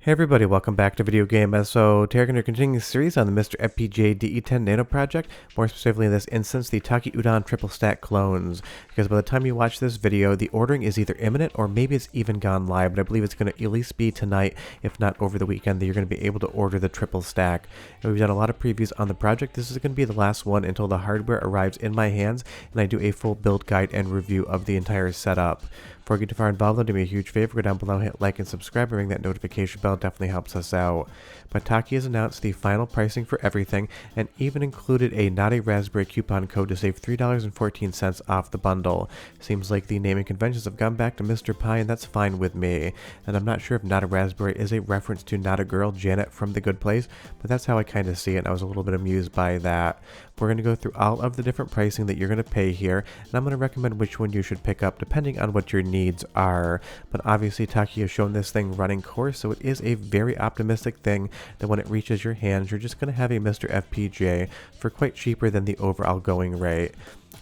Hey everybody, welcome back to Video Game. So today we're going to continue the series on the MiSTer FPGA DE10 Nano project, more specifically in this instance, the Taki Udon triple stack clones. Because by the time you watch this video, the ordering is either imminent or maybe it's even gone live, but I believe it's going to at least be tonight, if not over the weekend, that you're going to be able to order the triple stack. And we've done a lot of previews on the project. This is going to be the last one until the hardware arrives in my hands, and I do a full build guide and review of the entire setup. Before I get too far involved, do me a huge favor, go down below, hit like and subscribe, and ring that notification bell, definitely helps us out. But Taki has announced the final pricing for everything, and even included a not a Raspberry coupon code to save $3.14 off the bundle. Seems like the naming conventions have gone back to Mr. Pi, and that's fine with me. And I'm not sure if Not a Raspberry is a reference to Not a Girl, Janet from The Good Place, but that's how I kind of see it, and I was a little bit amused by that. We're going to go through all of the different pricing that you're going to pay here, and I'm going to recommend which one you should pick up depending on what your needs are. But obviously Taki has shown this thing running course, so it is a very optimistic thing that when it reaches your hands, you're just going to have a MiSTer FPGA for quite cheaper than the overall going rate.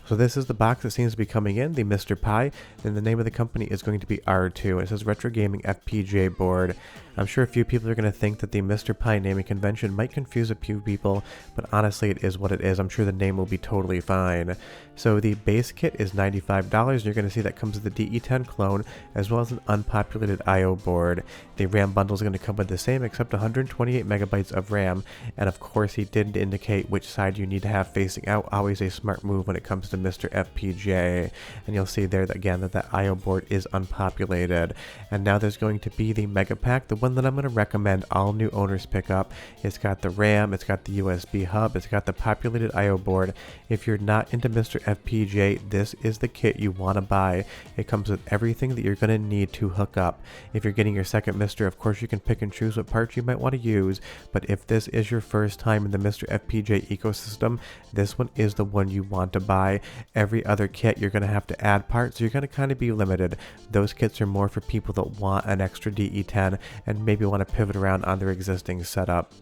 So this is the box that seems to be coming in, the Mr. Pi, and the name of the company is going to be R2, and it says Retro Gaming FPGA Board. I'm sure a few people are going to think that the Mr. Pi naming convention might confuse a few people, but honestly it is what it is. I'm sure the name will be totally fine. So the base kit is $95, and you're going to see that comes with the DE10 clone, as well as an unpopulated I/O board. The RAM bundle is going to come with the same, except 128 megabytes of RAM, and of course he didn't indicate which side you need to have facing out, always a smart move when it comes to MiSTer FPGA. And you'll see there that again that I/O board is unpopulated. And now there's going to be the Mega Pack, the one that I'm going to recommend all new owners pick up. It's got the RAM, it's got the USB hub, it's got the populated I/O board. If you're not into MiSTer FPGA, this is the kit you want to buy. It comes with everything that you're going to need to hook up. If you're getting your second MiSTer, of course you can pick and choose what parts you might want to use, but if this is your first time in the MiSTer FPGA ecosystem, this one is the one you want to buy. Every other kit you're going to have to add parts, so you're going to kind of be limited. Those kits are more for people that want an extra DE10 and maybe want to pivot around on their existing setup.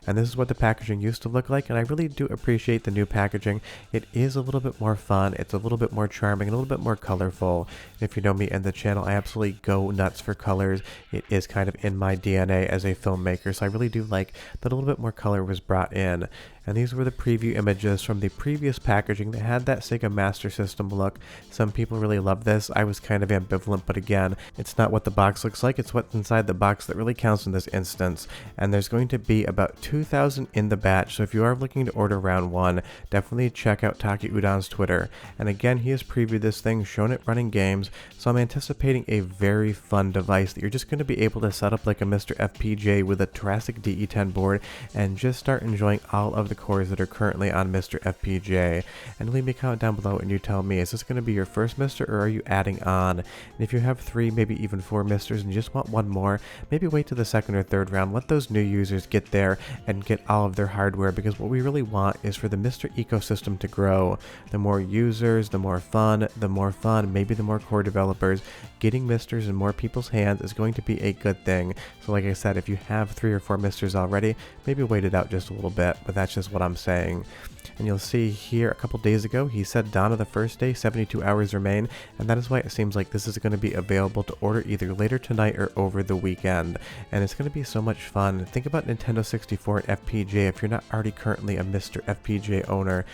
And this is what the packaging used to look like, and I really do appreciate the new packaging. It is a little bit more fun, it's a little bit more charming, and a little bit more colorful. If you know me and the channel, I absolutely go nuts for colors. It is kind of in my DNA as a filmmaker, so I really do like that a little bit more color was brought in. And these were the preview images from the previous packaging that had that Sega Master System look. Some people really love this. I was kind of ambivalent, but again, it's not what the box looks like, it's what's inside the box that really counts in this instance. And there's going to be about 2,000 in the batch, so if you are looking to order round one, definitely check out Taki Udon's Twitter. And again, he has previewed this thing, shown it running games, so I'm anticipating a very fun device that you're just going to be able to set up like a MiSTer FPGA with a Jurassic DE10 board and just start enjoying all of the cores that are currently on MiSTer FPGA. And leave me a comment down below and you tell me, is this going to be your first MiSTer or are you adding on? And if you have 3, maybe even 4 MiSTers and you just want one more, maybe wait to the second or third round, let those new users get there and get all of their hardware, because what we really want is for the MiSTer ecosystem to grow. The more users, the more fun, maybe the more core developers. Getting MiSTers in more people's hands is going to be a good thing. So like I said, if you have 3 or 4 MiSTers already, maybe wait it out just a little bit, but that's just what I'm saying. And you'll see here a couple days ago he said dawn of the first day, 72 hours remain, and that is why it seems like this is going to be available to order either later tonight or over the weekend. And it's going to be so much fun. Think about Nintendo 64 and FPGA. If you're not already currently a MiSTer FPGA owner,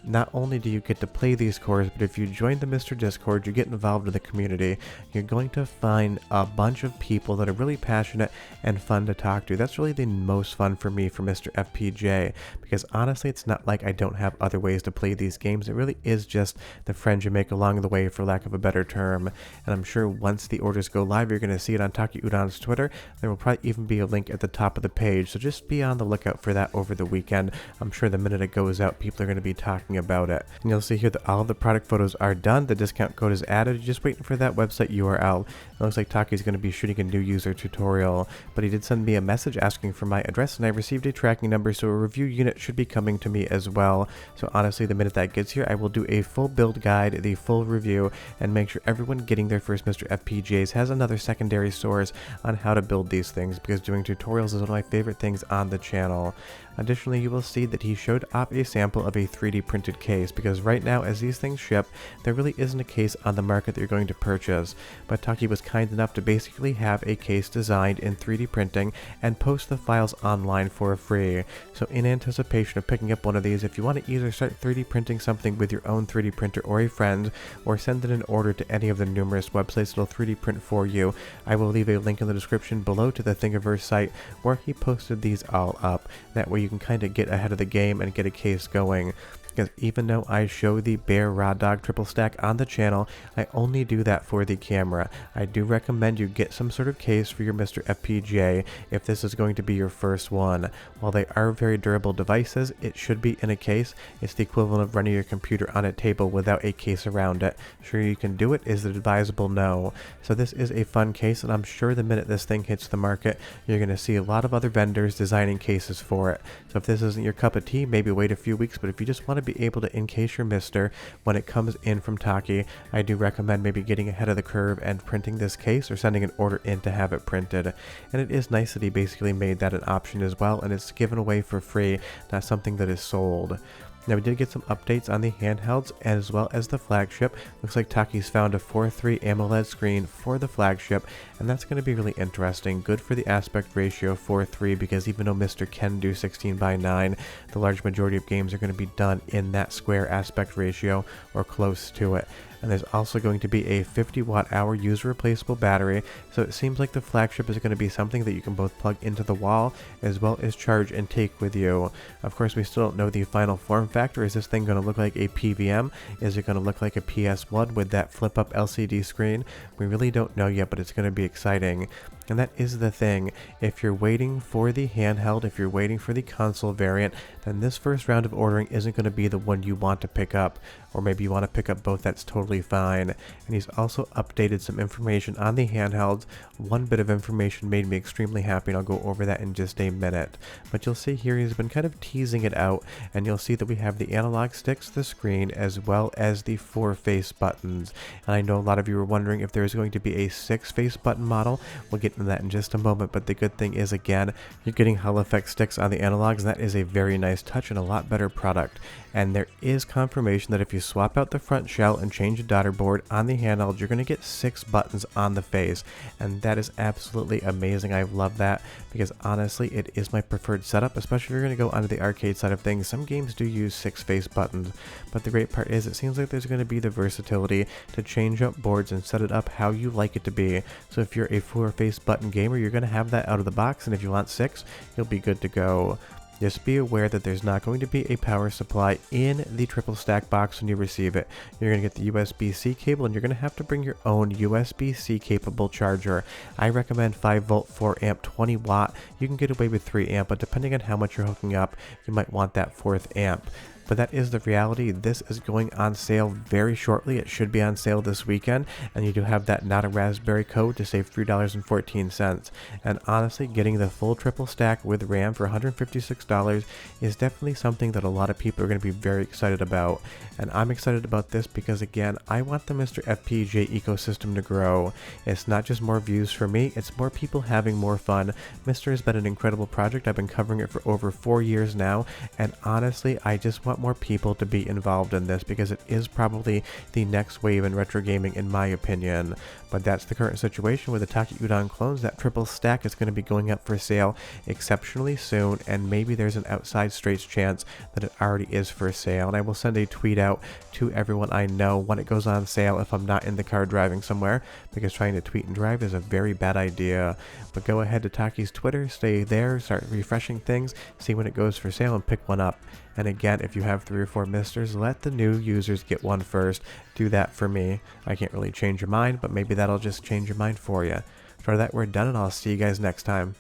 not only do you get to play these cores, but if you join the MiSTer Discord, you get involved in the community, you're going to find a bunch of people that are really passionate and fun to talk to. That's really the most fun for me for MiSTer FPGA, because honestly it's not like I don't have other ways to play these games. It really is just the friends you make along the way, for lack of a better term. And I'm sure once the orders go live, you're going to see it on Taki Udon's Twitter. There will probably even be a link at the top of the page, so just be on the lookout for that over the weekend. I'm sure the minute it goes out, people are going to be talking about it. And you'll see here that all of the product photos are done. The discount code is added. You're just waiting for that website URL. It looks like Taki's going to be shooting a new user tutorial, but he did send me a message asking for my address, and I received a tracking number, so a review unit should be coming to me as well. So honestly, the minute that gets here, I will do a full build guide, the full review, and make sure everyone getting their first MiSTer FPGAs has another secondary source on how to build these things, because doing tutorials is one of my favorite things on the channel. channel. Additionally, you will see that he showed off a sample of a 3D printed case, because right now as these things ship, there really isn't a case on the market that you're going to purchase. But Taki was kind enough to basically have a case designed in 3D printing and post the files online for free. So in anticipation of picking up one of these, if you want to either start 3D printing something with your own 3D printer or a friend, or send in an order to any of the numerous websites that'll 3D print for you, I will leave a link in the description below to the Thingiverse site where he posted these all up. That way you can kind of get ahead of the game and get a case going. Because even though I show the bare raw dog triple stack on the channel, I only do that for the camera. I do recommend you get some sort of case for your MiSTer FPGA if this is going to be your first one. While they are very durable devices, it should be in a case. It's the equivalent of running your computer on a table without a case around it. Sure you can do it? Is it advisable? No. So this is a fun case, and I'm sure the minute this thing hits the market, you're going to see a lot of other vendors designing cases for it. So if this isn't your cup of tea, maybe wait a few weeks, but if you just want to be able to encase your MiSTer when it comes in from Taki, I do recommend maybe getting ahead of the curve and printing this case or sending an order in to have it printed. And it is nice that he basically made that an option as well, and it's given away for free, not something that is sold. Now we did get some updates on the handhelds as well as the flagship. Looks like Taki's found a 4:3 AMOLED screen for the flagship, and that's going to be really interesting. Good for the aspect ratio 4:3, because even though MiSTer can do 16:9, the large majority of games are going to be done in that square aspect ratio or close to it. And there's also going to be a 50 watt-hour user replaceable battery, so it seems like the flagship is going to be something that you can both plug into the wall as well as charge and take with you. Of course, we still don't know the final form factor. Is this thing going to look like a PVM? Is it going to look like a PS1 with that flip-up LCD screen? We really don't know yet, but it's going to be exciting. And that is the thing. If you're waiting for the handheld, if you're waiting for the console variant, then this first round of ordering isn't going to be the one you want to pick up. Or maybe you want to pick up both, that's totally fine. And he's also updated some information on the handhelds. One bit of information made me extremely happy, and I'll go over that in just a minute. But you'll see here he's been kind of teasing it out, and you'll see that we have the analog sticks, the screen, as well as the 4 face buttons. And I know a lot of you were wondering if there's going to be a 6 face button model. We'll get into that in just a moment, but the good thing is, again, you're getting Hall effect sticks on the analogs, and that is a very nice touch and a lot better product. And there is confirmation that if you swap out the front shell and change the daughter board on the handheld, you're going to get 6 buttons on the face, and that is absolutely amazing. I love that, because honestly it is my preferred setup, especially if you're going to go onto the arcade side of things. Some games do use 6 face buttons, but the great part is it seems like there's going to be the versatility to change up boards and set it up how you like it to be. So if you're a 4 face button gamer, you're going to have that out of the box, and if you want 6, you'll be good to go. Just be aware that there's not going to be a power supply in the triple stack box when you receive it. You're going to get the USB-C cable, and you're going to have to bring your own USB-C capable charger. I recommend 5 volt, 4 amp, 20 watt. You can get away with 3 amp, but depending on how much you're hooking up, you might want that 4th amp. But that is the reality. This is going on sale very shortly. It should be on sale this weekend, and you do have that Not a Raspberry code to save $3.14. And honestly, getting the full triple stack with RAM for $156 is definitely something that a lot of people are going to be very excited about. And I'm excited about this because, again, I want the MiSTer FPGA ecosystem to grow. It's not just more views for me, it's more people having more fun. MiSTer has been an incredible project. I've been covering it for over 4 years now, and honestly, I just want more people to be involved in this, because it is probably the next wave in retro gaming, in my opinion. But that's the current situation with the Taki Udon clones. That triple stack is going to be going up for sale exceptionally soon, and maybe there's an outside straight chance that it already is for sale. And I will send a tweet out to everyone I know when it goes on sale if I'm not in the car driving somewhere, because trying to tweet and drive is a very bad idea. But go ahead to Taki's Twitter, stay there, start refreshing things, see when it goes for sale, and pick one up. And again, if you have 3 or 4 MiSTers, let the new users get one first. Do that for me. I can't really change your mind, but maybe that'll just change your mind for you. For that, we're done, and I'll see you guys next time.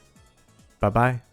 Bye-bye.